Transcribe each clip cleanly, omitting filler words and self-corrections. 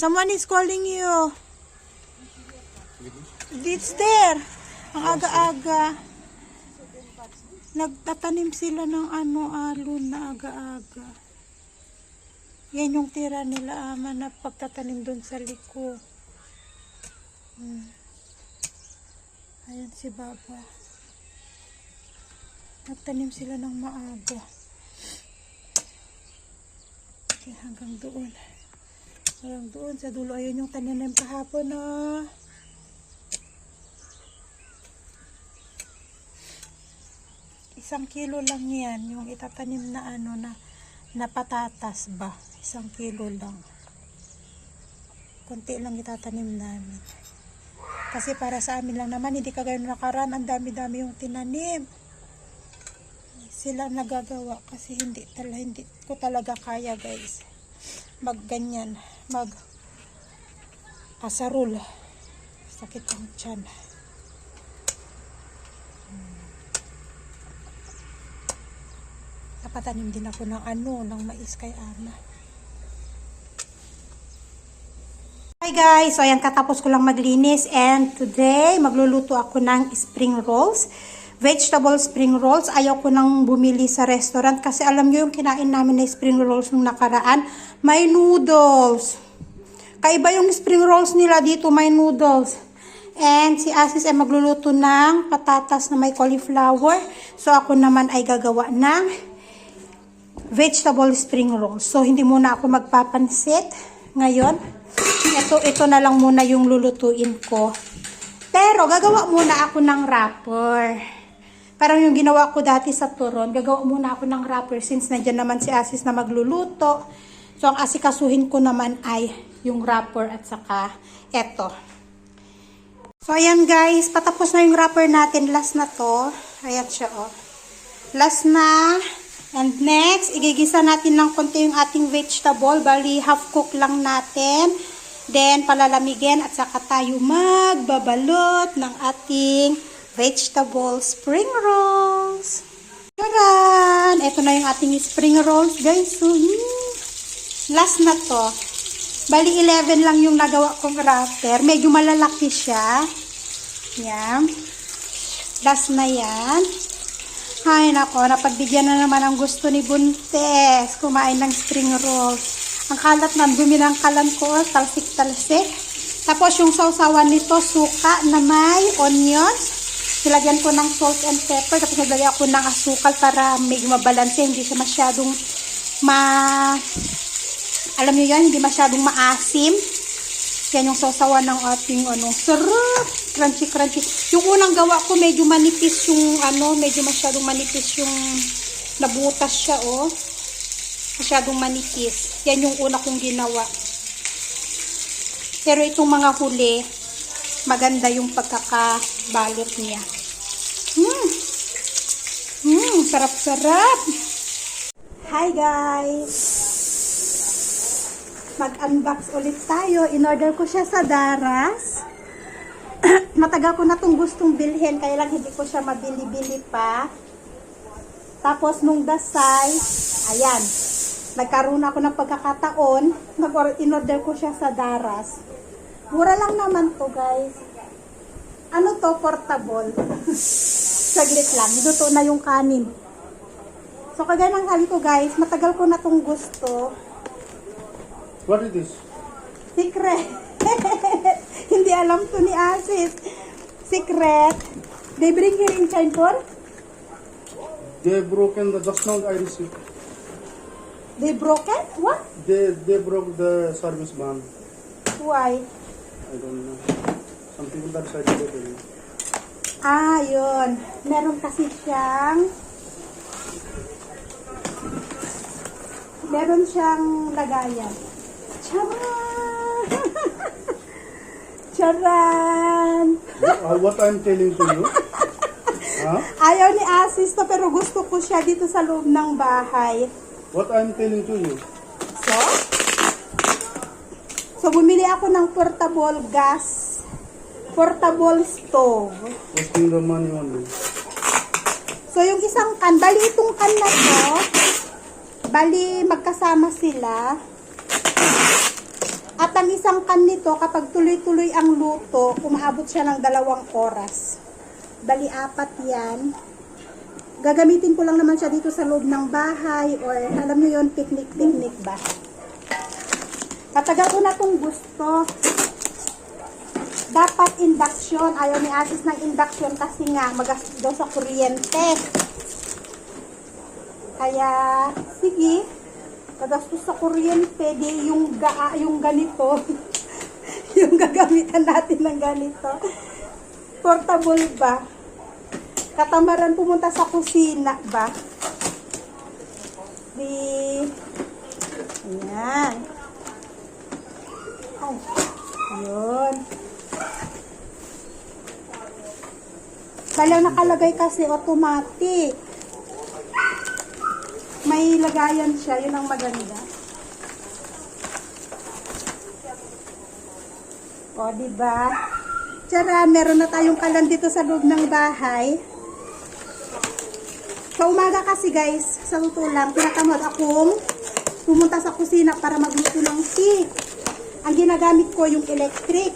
Someone is calling you. It's there. Ang aga-aga. Nagtatanim sila ng alon na aga-aga. Yan yung tira nila, ama, na pagtatanim doon sa liko. Ayan si Baba. Nagtanim sila ng maaga. Okay, hanggang doon. Hanggang doon sa dulo. Ayun yung tanim kahapon, no? Isang kilo lang yan. Yung itatanim na na patatas ba? 1 kilo lang. Konti lang itatanim namin. Kasi para sa amin lang naman, hindi kagaya nakaraan, ang dami-dami yung tinanim. Sila nagagawa kasi hindi ko talaga kaya, guys. Magganyan, asarul. Sakit ang tiyan. Napatanim din ako ng mais kay ama. Hi guys, so ayan, katapos ko lang maglinis and today magluluto ako ng spring rolls. Vegetable spring rolls. Ayaw ko nang bumili sa restaurant kasi alam nyo yung kinain namin na spring rolls nung nakaraan, may noodles. Kaiba yung spring rolls nila dito, may noodles. And si Asis ay magluluto ng patatas na may cauliflower. So ako naman ay gagawa ng vegetable spring rolls. So hindi muna ako magpapansit ngayon. Ito na lang muna yung lulutuin ko. Pero gagawa muna ako ng wrapper. Parang yung ginawa ko dati sa turon, gagawa muna ako ng wrapper since nandiyan naman si Asis na magluluto. So ang asikasuhin ko naman ay yung wrapper at saka eto. So ayan guys, patapos na yung wrapper natin. Last na to. Ayan siya, oh. Last na. And next, igigisa natin ng konti yung ating vegetable. Bali, half cook lang natin. Then, palalamigin at saka tayo magbabalot ng ating vegetable spring rolls. Taran! Ito na yung ating spring rolls, guys. So, last na to. Bali, 11 lang yung nagawa kong wrapper. Medyo malalaki siya. Yan. Last na yan. Ay, nako, napagbigyan na naman ang gusto ni Buntes kumain ng spring rolls. Ang kalat na, dumi ng kalan ko, talsik-talsik. Tapos yung sausawan nito, suka na may onions. Nilagyan ko ng salt and pepper. Tapos naglagyan ako ng asukal para medyo mabalanse. Hindi siya masyadong alam niyo yan, hindi masyadong maasim. Yan yung sausawan ng ating sarap. Crunchy-crunchy. Yung unang gawa ko, medyo manipis yung medyo masyadong manipis yung nabutas siya, oh. Masyadong manipis. Yan yung una kong ginawa. Pero itong mga huli, maganda yung pagkakabalot niya. Sarap-sarap. Hi guys! Mag-unbox ulit tayo. In-order ko siya sa Daras. Matagal ko na itong gustong bilhin, kaya lang hindi ko siya mabili-bili pa. Tapos nung Dasay, ayan, nagkaroon ako ng pagkakataon, in-order ko siya sa Daras. Mura lang naman to, guys. Ano to? Portable. Saglit lang, luto na yung kanin. So kagaya ng hali ko, guys, matagal ko na itong gusto. What is this? Secret. Hindi alam to ni Asis. Secret. They bring here in Chainpur? They broken just now I received. They broken? What? They broke the service ban. Why? I don't know. Some people that decided to do it. Ah, yun. Meron kasi siyang lagayan. Charan! Charan! What I'm telling to you? Huh? Ayaw ni Asis to, pero gusto ko siya dito sa loob ng bahay. What I'm telling to you? So bumili ako ng portable gas, portable stove. Wasting the money only. So yung isang can, bali itong can na to, bali magkasama sila. At ang isang kan nito, kapag tuloy-tuloy ang luto, umaabot siya ng 2 oras. Bali, 4 yan. Gagamitin ko lang naman siya dito sa loob ng bahay or alam nyo yun, picnic ba? Katagal ko na itong gusto. Dapat induction. Ayaw ni Asis ng induction kasi nga magastos daw sa kuryente. Kaya, sige. Magastos sa kuryente, di yung ganito. Yung gagamitan natin ng ganito. Portable ba? Katamaran pumunta sa kusina ba? Ayan. Ay, yun. Kaya nakalagay kasi automatic. May lagayan siya, yun ang maganda. O, diba? Tiyara, meron na tayong kalan dito sa loob ng bahay. Sa umaga kasi guys, sa totoo lang, pinatamad akong pumunta sa kusina para magluto ng tea. Ang ginagamit ko yung electric.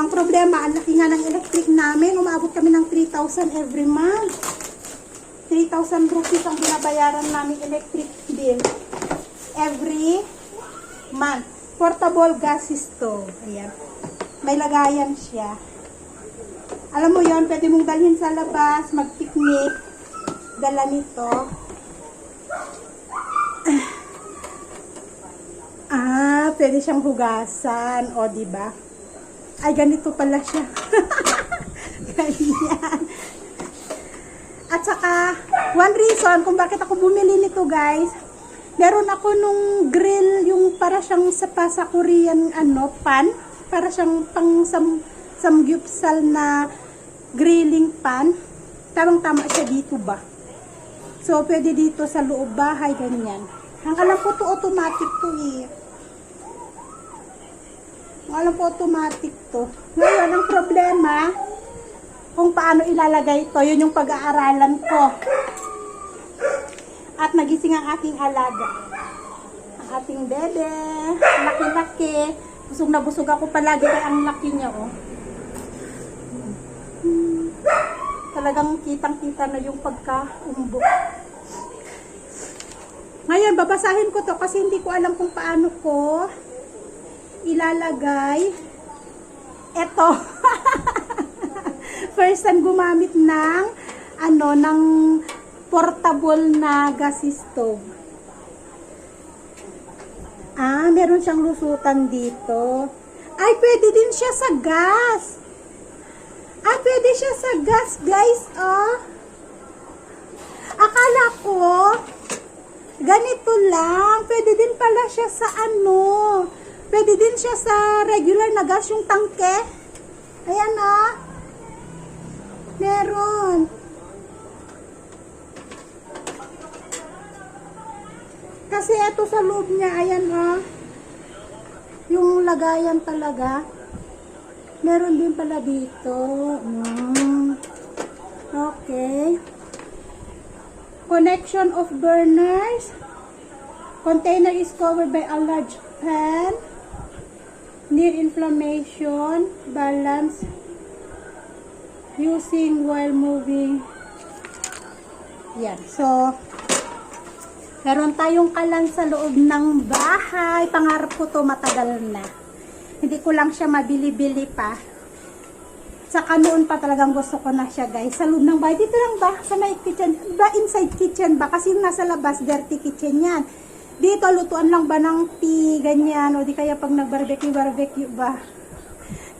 Ang problema, ang laki nga ng electric namin, umabot kami ng 3,000 every month. 3,000 rupees ang binabayaran namin electric bill every month. Portable gas stove. Ayan. May lagayan siya. Alam mo yon, pwede mong dalhin sa labas, mag-picnic. Dala nito. Pwede siyang hugasan. O, diba? Ay, ganito pala siya. Ganyan. At saka, one reason kung bakit ako bumili nito guys, meron ako nung grill, yung para siyang sa Korean pan, para siyang pang samgyupsal na grilling pan. Tamang-tama siya dito ba? So, pwede dito sa loob bahay, ganyan. Ang alam ko to automatic to eh. Ang alam ko automatic to. Ngayon, ang problema, kung paano ilalagay ito, yun yung pag-aaralan ko. At nagising ang aking alaga. Ang ating bebe. Laki-laki. Busog na busog ako palagi kaya ang laki niya, oh. Talagang kitang-kita na yung pagka-umbo. Ngayon, babasahin ko to kasi hindi ko alam kung paano ko ilalagay eto. First time gumamit ng ng portable na gas stove. Meron siyang lusutan dito. Ay, pwede din siya sa gas. Pwede siya sa gas, guys, oh. Akala ko ganito lang. Pwede din pala siya sa pwede din siya sa regular na gas, yung tangke. Ayan, oh. Meron. Kasi ito sa loob niya, ayan oh. Yung lagayan talaga. Meron din pala dito. Okay. Connection of burners. Container is covered by a large pan. Near inflammation. Balance. Using while moving. Yan. So, meron tayong kalan sa loob ng bahay. Pangarap ko to matagal na. Hindi ko lang siya mabili-bili pa. Saka noon pa talagang gusto ko na siya guys. Sa loob ng bahay. Dito lang ba? Sa may kitchen. Ba inside kitchen ba? Kasi yung nasa labas, dirty kitchen yan. Dito, lutuan lang ba ng tea, ganyan. O di kaya pag nag-barbecue ba?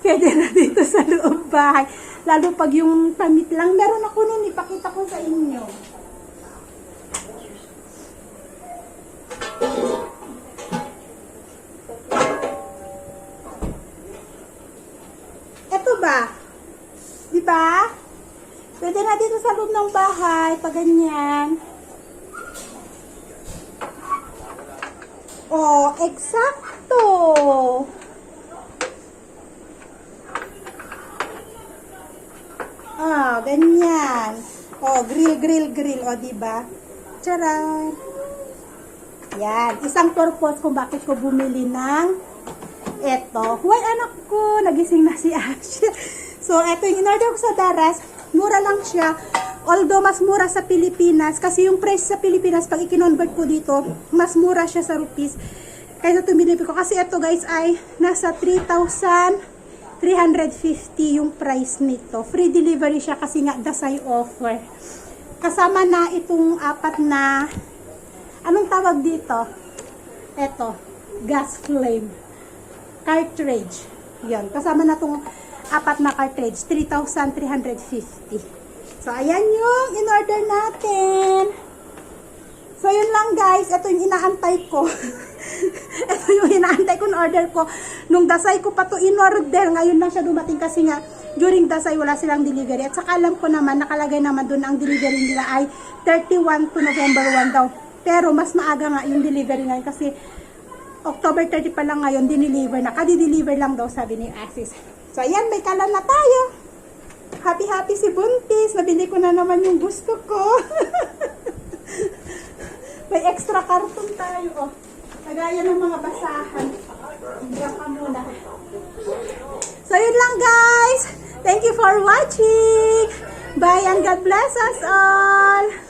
Pwede na dito sa loob bahay. Lalo pag yung tamit lang. Meron ako nun, ipakita ko sa inyo. Ito ba? Diba? Pwede na dito sa loob ng bahay. Pag ganyan. Oh, eksakto. Ganyan. Oh, grill. Oh, diba? Charan. Yan. Isang purpose kung bakit ko bumili ng Eto. Huwag anak ko. Nagising na si Ash. So, eto yung in-order ko sa Daras. Mura lang siya. Although, mas mura sa Pilipinas. Kasi yung price sa Pilipinas, pag i-convert ko dito, mas mura siya sa rupees. Kaya tumili ko. Kasi ito guys ay nasa 3,350 yung price nito. Free delivery siya kasi nga Dasay offer. Kasama na itong apat na, anong tawag dito? Eto, gas flame. Cartridge. Yan. Kasama na itong apat na cartridge. 3,350. So, ayan yung in-order natin. So, yun lang guys. Ito yung inaantay ko. Ito yung inaantay ko na order ko. Nung Dasay ko pa to in-order. Ngayon lang siya dumating kasi nga during Dasay wala silang delivery. At saka alam ko naman, nakalagay naman doon ang delivery nila ay 31 to November 1 daw. Pero mas maaga nga yung delivery ngayon kasi October 30 pa lang ngayon, dineliver na. Kadi-deliver lang daw, sabi ni Asis. So, ayan, may kalan na tayo. Happy-happy si Buntis. Nabili ko na naman yung gusto ko. May extra karton tayo, oh. Kagaya ng mga basahan. Diyan ka muna. So, yun lang, guys. Thank you for watching. Bye and God bless us all.